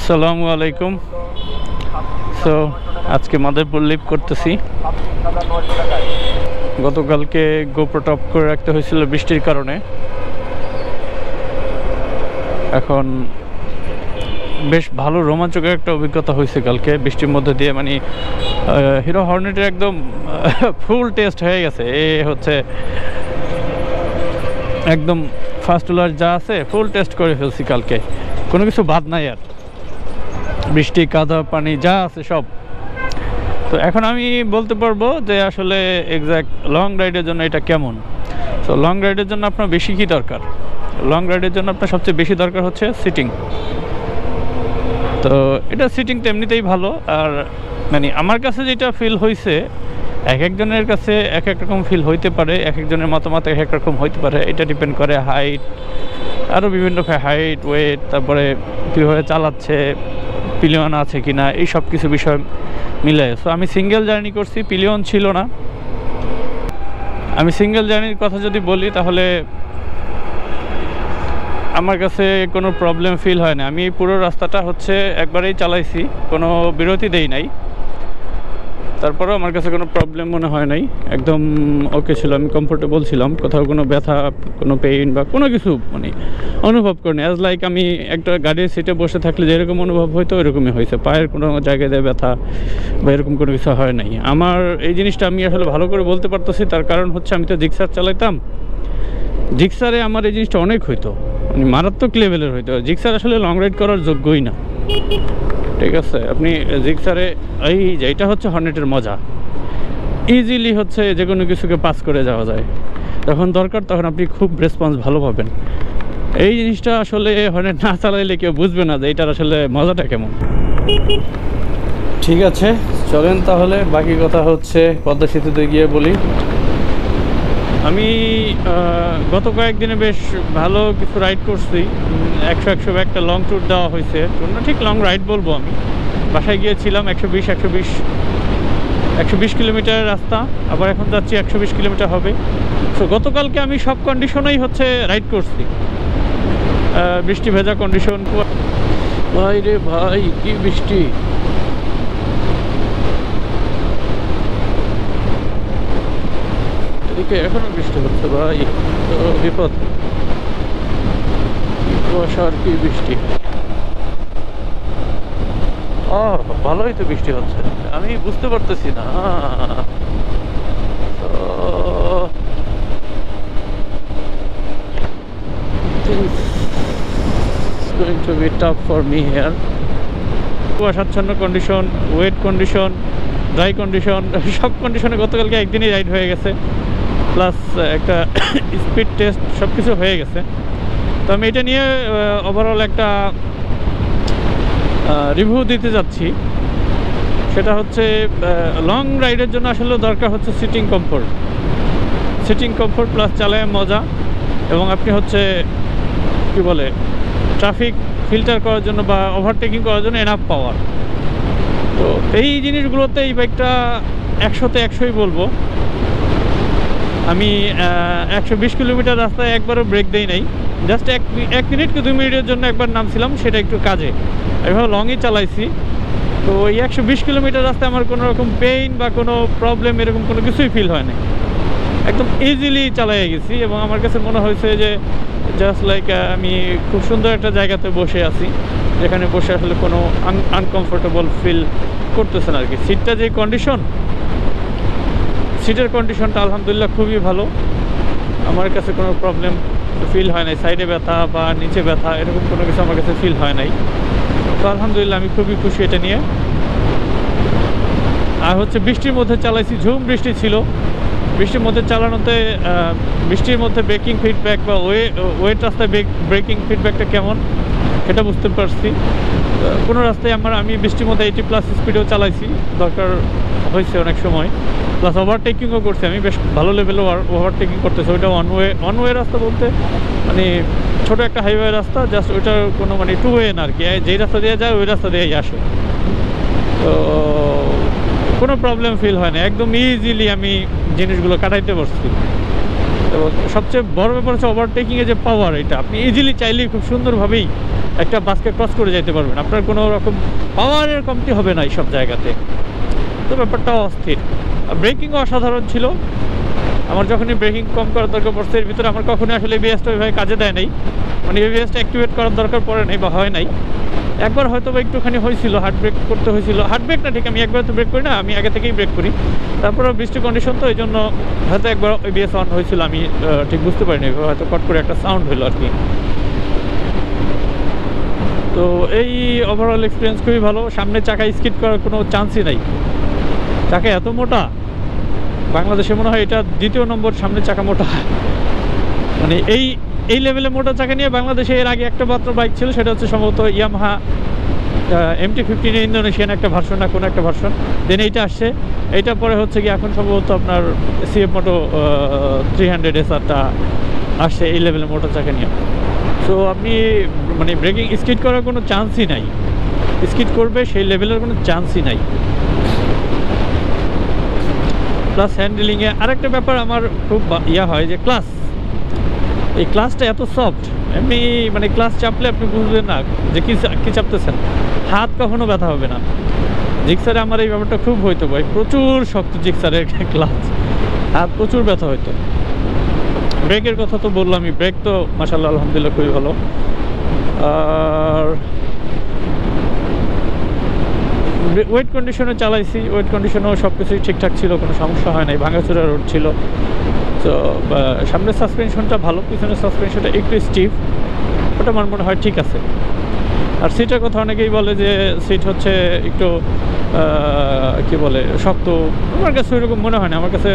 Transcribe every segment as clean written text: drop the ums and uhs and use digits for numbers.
আসসালামু আলাইকুম। সো আজকে মাদারপুর লিভ করতেছি। গতকালকে গোপ্রো টপ করে রাখতে হয়েছিল বৃষ্টির কারণে। এখন বেশ ভালো রোমাঞ্চকর একটা অভিজ্ঞতা হয়েছে কালকে বৃষ্টির মধ্যে দিয়ে। মানে হিরো হর্নেটের একদম ফুল টেস্ট হয়ে গেছে। হচ্ছে একদম ফার্স্ট হুলার যা আছে ফুল টেস্ট করে ফেলছি কালকে, কোনো কিছু বাদ নাই আর। বৃষ্টি, কাদা, পানি যা আছে সব। তো এখন আমি বলতে পারবো যে আসলে এক্স্যাক্ট লং রাইডের জন্য এটা কেমন। তো লং রাইডের জন্য আপনার বেশি কি দরকার? লং রাইডের জন্য আপনার সবচেয়ে বেশি দরকার হচ্ছে সিটিং। তো এটা সিটিং তো এমনিতেই ভালো। আর মানে আমার কাছে যেটা ফিল হয়েছে, এক একজনের কাছে এক এক রকম ফিল হইতে পারে, এক একজনের মতামত এক এক রকম হইতে পারে। এটা ডিপেন্ড করে হাইট, আরও বিভিন্ন হাইট, ওয়েট, তারপরে কীভাবে চালাচ্ছে, পিলিয়ন আছে কি না, এই সব কিছু বিষয় মিলে। সো আমি সিঙ্গেল জার্নি করছি, পিলিয়ন ছিল না। আমি সিঙ্গেল জার্নির কথা যদি বলি তাহলে আমার কাছে কোনো প্রবলেম ফিল হয় না। আমি পুরো রাস্তাটা হচ্ছে একবারেই চালাইছি, কোনো বিরতি দেই নাই। তারপরেও আমার কাছে কোনো প্রবলেম মনে হয় নাই, একদম ওকে ছিল। আমি কমফোর্টেবল ছিলাম, কোথাও কোনো ব্যথা, কোনো পেইন বা কোনো কিছু মানে অনুভব করিনি। অ্যাজ লাইক আমি একটা গাড়ির সিটে বসে থাকলে যেরকম অনুভব হয়তো ওইরকমই হয়েছে। পায়ের কোনো জায়গায় দিয়ে ব্যথা বা এরকম কোনো কিছু হয় নাই আমার। এই জিনিসটা আমি আসলে ভালো করে বলতে পারতেছি, তার কারণ হচ্ছে আমি তো জিক্সার চালাইতাম। জিক্সারে আমার এই জিনিসটা অনেক হইতো, মানে মারাত্মক লেভেলের হইতো। জিক্সার আসলে লং রাইড করার যোগ্যই না, ঠিক আছে। আপনি জিক্সারে এই যে এটা হচ্ছে হর্নেটের মজা, ইজিলি হচ্ছে যে কোনো কিছুকে পাস করে যাওয়া যায়। যখন দরকার তখন আপনি খুব রেসপন্স ভালো পাবেন। এই জিনিসটা আসলে হর্নেট না চালাইলে কেউ বুঝবে না যে এটার আসলে মজাটা কেমন। ঠিক আছে, চলেন তাহলে বাকি কথা হচ্ছে পদ্মা সেতুতে গিয়ে বলি। আমি গত কয়েকদিনে বেশ ভালো কিছু রাইড করছি। 100 একটা লং ট্যুর দেওয়া হয়েছে, না ঠিক লং রাইড বলবো। আমি বাসায় গিয়েছিলাম 120 কিলোমিটার রাস্তা, আবার এখন যাচ্ছি 120 কিলোমিটার হবে। তো গতকালকে আমি সব কন্ডিশনেই হচ্ছে রাইড করছি। বৃষ্টি ভেজা কন্ডিশন, ভাই রে ভাই কি বৃষ্টি! এদিকে এখনো বৃষ্টি হচ্ছে ভাই, তো বিপদ। কুয়াশা আর কি বৃষ্টি। ভালোই তো বৃষ্টি হচ্ছে, আমি বুঝতে পারতেছি না। Going to be tough for me here. কুয়াশাচ্ছন্ন condition, wet condition, dry condition, সব কন্ডিশনে গতকালকে একদিনই রাইড হয়ে গেছে। প্লাস একটা স্পিড টেস্ট, সব কিছু হয়ে গেছে। তো আমি এটা নিয়ে ওভারঅল একটা রিভিউ দিতে যাচ্ছি। সেটা হচ্ছে লং রাইডের জন্য আসলে দরকার হচ্ছে সিটিং কমফোর্ট প্লাস চালায় মজা, এবং আপনি হচ্ছে কি বলে ট্রাফিক ফিল্টার করার জন্য বা ওভারটেকিং করার জন্য এনাফ পাওয়ার। তো এই জিনিসগুলোতে এই বাইকটা 100-তে 100ই বলবো। আমি 120 কিলোমিটার রাস্তায় একবারও ব্রেক দেই নাই। জাস্ট 1 মিনিট কি 2 মিনিটের জন্য একবার নামছিলাম, সেটা একটু কাজে। এভাবে লংই চালাইছি। তো এই 120 কিলোমিটার রাস্তায় আমার কোনো রকম পেইন বা কোনো প্রবলেম এরকম কোনো কিছুই ফিল হয় না। একদম ইজিলি চালাই গেছি, এবং আমার কাছে মনে হয়েছে যে জাস্ট লাইক আমি খুব সুন্দর একটা জায়গাতে বসে আছি, যেখানে বসে আসলে কোনো আনকমফোর্টেবল ফিল করতেছে না আর কি। সিটটা যে কন্ডিশন, সিটের কন্ডিশনটা আলহামদুলিল্লাহ খুবই ভালো। আমার কাছে কোনো প্রবলেম ফিল হয় নাই, সাইডে ব্যথা বা নিচে ব্যথা এরকম কোনো কিছু আমার কাছে ফিল হয় নাই। তো আলহামদুলিল্লাহ আমি খুবই খুশি এটা নিয়ে। আর হচ্ছে বৃষ্টির মধ্যে চালাইছি, ঝুম বৃষ্টি ছিল। বৃষ্টির মধ্যে চালানোতে বৃষ্টির মধ্যে ব্রেকিং ফিডব্যাক বা ওয়েট রাস্তায় ব্রেকিং ফিডব্যাকটা কেমন সেটা বুঝতে পারছি। কোনো রাস্তায় আমি বৃষ্টির মধ্যে 80+ স্পিডেও চালাইছি, দরকার হয়েছে অনেক সময়। প্লাস ওভারটেকিংও করছি, আমি বেশ ভালো লেভেলে ওভারটেকিং করতেছি। ওইটা ওয়ান ওয়ে রাস্তা বলতে মানে ছোটো একটা হাইওয়ে রাস্তা, জাস্ট ওইটার কোনো মানে 2 ওয়ে না আর কি। যেই রাস্তা দিয়ে যায় ওই রাস্তা দিয়েই আসে। তো কোনো প্রবলেম ফিল হয় না, একদম ইজিলি আমি জিনিসগুলো কাটাইতে পারছি। এবং সবচেয়ে বড় ব্যাপার হচ্ছে ওভারটেকিংয়ে যে পাওয়ার, এটা আপনি ইজিলি চাইলেই খুব সুন্দরভাবেই একটা বাসকে ক্রস করে যেতে পারবেন, আপনার কোনো রকম পাওয়ারের কমতি হবে না এইসব জায়গাতে। তো ব্যাপারটাও অস্থির। ব্রেকিংও অসাধারণ ছিল। আমার যখনই ব্রেকিং কম করার দরকার পড়ছে, এর ভিতরে আমার কখনোই আসলে এবিএসটা ওইভাবে কাজে দেয় নাই, মানে এবিএসটা অ্যাক্টিভেট করার দরকার পড়ে নাই বা হয় নাই। একবার হয়তো বা একটুখানি হয়েছিল, হার্ড ব্রেক করতে হয়েছিল। হার্ড ব্রেক না, ঠিক আমি একবার তো ব্রেক করি না, আমি আগে থেকেই ব্রেক করি। তারপরে বৃষ্টি কন্ডিশন তো এই জন্য হয়তো একবার এবিএস অন হয়েছিল, আমি ঠিক বুঝতে পারিনি, হয়তো কট করে একটা সাউন্ড হলো আর কি। তো এই ওভারঅল এক্সপিরিয়েন্স খুবই ভালো। সামনে চাকা স্কিড করার কোনো চান্সই নাই, চাকা এত মোটা। বাংলাদেশে মনে হয় এটা দ্বিতীয় নম্বর সামনে চাকা মোটা। মানে এই লেভেলে মোটা চাকা নিয়ে বাংলাদেশে এর আগে একটা মাত্র বাইক ছিল, সেটা হচ্ছে সম্ভবত ইয়ামাহা MT-15 ইন্দোনেশিয়ান একটা ভার্সন না কোনো একটা ভার্সন। দেন এইটা আসছে, এইটা পরে হচ্ছে কি এখন সম্ভবত আপনার CF Moto 300 SR-টা আসছে এই লেভেলে মোটা চাকা নিয়ে। সো আপনি মানে ব্রেকিং স্কিড করার কোনো চান্সই নাই, স্কিড করবে সেই লেভেলের কোনো চান্সই নাই। প্লাস হ্যান্ডেলিংয়ে আরেকটা ব্যাপার আমার খুব হয় যে ক্লাস, এই ক্লাসটা এত সফট, এমনি মানে ক্লাস চাপলে আপনি বুঝবেন না যে কী চাপতেছেন, হাত কখনো ব্যথা হবে না। জিক্সারে আমার এই ব্যাপারটা খুব হইতো ভাই, প্রচুর শক্ত জিক্সারের ক্লাস, হাত প্রচুর ব্যথা হইতো। ব্রেকের কথা তো বললামই, ব্রেক তো মাশাআল্লাহ আলহামদুলিল্লাহ খুবই ভালো। আর ওয়েট কন্ডিশনে চালাইছি, ওয়েট কন্ডিশনেও সব কিছুই ঠিকঠাক ছিল, কোনো সমস্যা হয় নাই, ভাঙাচোরা রোড ছিল। তো সামনের সাসপেনশনটা ভালো, পিছনের সাসপেনশনটা একটু স্টিফ, ওটা আমার মনে হয় ঠিক আছে। আর সিটের কথা অনেকেই বলে যে সিট হচ্ছে একটু কী বলে শক্ত, আমার কাছে ওইরকম মনে হয় না। আমার কাছে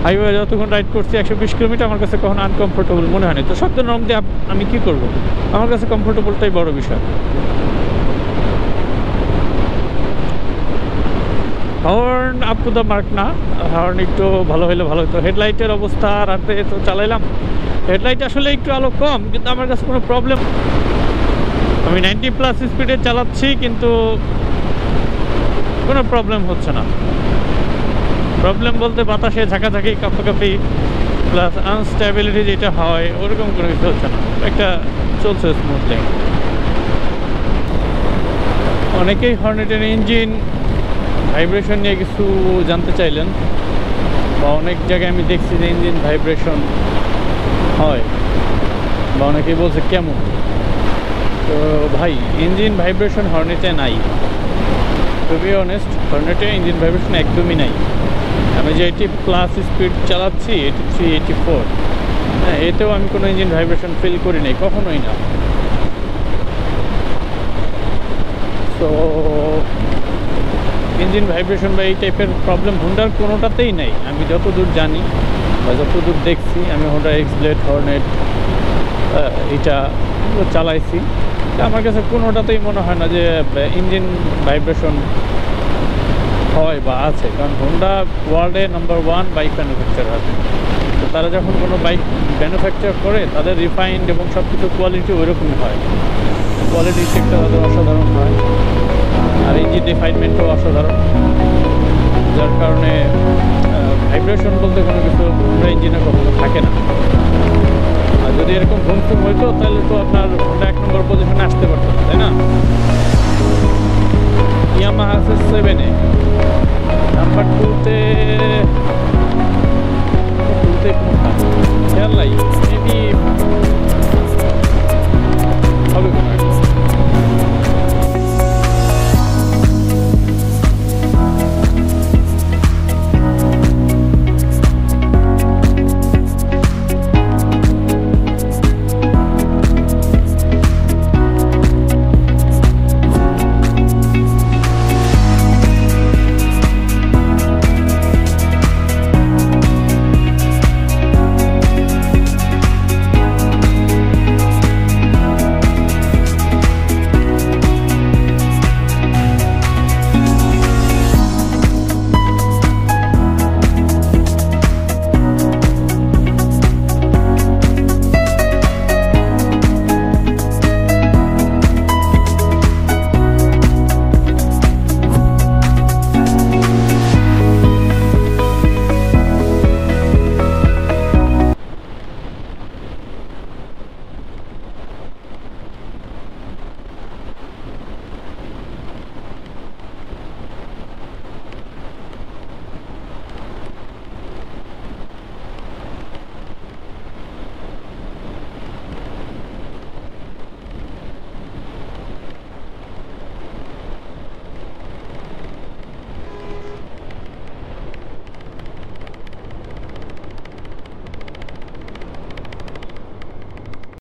হাইওয়ে যতক্ষণ রাইড করছি 120 কিলোমিটার, আমার কাছে কখনো আনকমফোর্টেবল মনে হয়নি। তো শক্ত নরম দিয়ে আমি কী করবো, আমার কাছে কমফোর্টেবলটাই বড় বিষয়। Horn up to the mark না, হর্ন একটু ভালো হলে ভালো হতো। হেডলাইটের অবস্থা রাতে তো চালাইলাম, হেডলাইট আসলে একটু আলো কম, কিন্তু আমার কাছে কোনো প্রবলেম, আমি 90+ স্পিডে চালাচ্ছি কিন্তু কোনো প্রবলেম হচ্ছে না। প্রবলেম বলতে বাতাসে ঝাঁকাঝাঁকি, কাঁপাকাঁপি প্লাস আনস্টেবিলিটি যেটা হয় ওরকম কোনো কিছু হচ্ছে না, একটা চলছে স্মুথলি। অনেকেই হর্নেটের ইঞ্জিন ভাইব্রেশন নিয়ে কিছু জানতে চাইলেন, বা অনেক জায়গায় আমি দেখছি যে ইঞ্জিন ভাইব্রেশন হয়, বা অনেকেই বলছে কেমন। তো ভাই ইঞ্জিন ভাইব্রেশন হর্নেটে নাই, টু বি অনেস্ট হর্নেটে ইঞ্জিন ভাইব্রেশন একদমই নাই। আমি যে 80+ স্পিড চালাচ্ছি 83, 84, হ্যাঁ এতেও আমি কোনো ইঞ্জিন ভাইব্রেশন ফিল করি নাই, কখনোই না। তো ইঞ্জিন ভাইব্রেশন বা এই টাইপের প্রবলেম হোন্ডার কোনোটাতেই নেই আমি যতদূর জানি বা যতদূর দেখছি। আমি হোন্ডা এক্সব্লেড, হর্নেট এটা চালাইছি, আমার কাছে কোনোটাতেই মনে হয় না যে ইঞ্জিন ভাইব্রেশন হয় বা আছে। কারণ হোন্ডা ওয়ার্ল্ডে নাম্বার 1 বাইক ম্যানুফ্যাকচারার। তো তারা যখন কোনো বাইক ম্যানুফ্যাকচার করে তাদের রিফাইন্ড এবং সব কিছু কোয়ালিটি ওইরকমই হয়, কোয়ালিটি চেকটা তাদের অসাধারণ হয়, আর ইঞ্জিন রিফাইনমেন্টও অসাধারণ। যার কারণে ভাইব্রেশন বলতে কোনো কিছু হোন্ডা ইঞ্জিনে কখনো থাকে না। আর যদি এরকম ঘুমফুম হইতো তাহলে তো আপনার হোন্ডা 1 নম্বর পজিশনে আসতো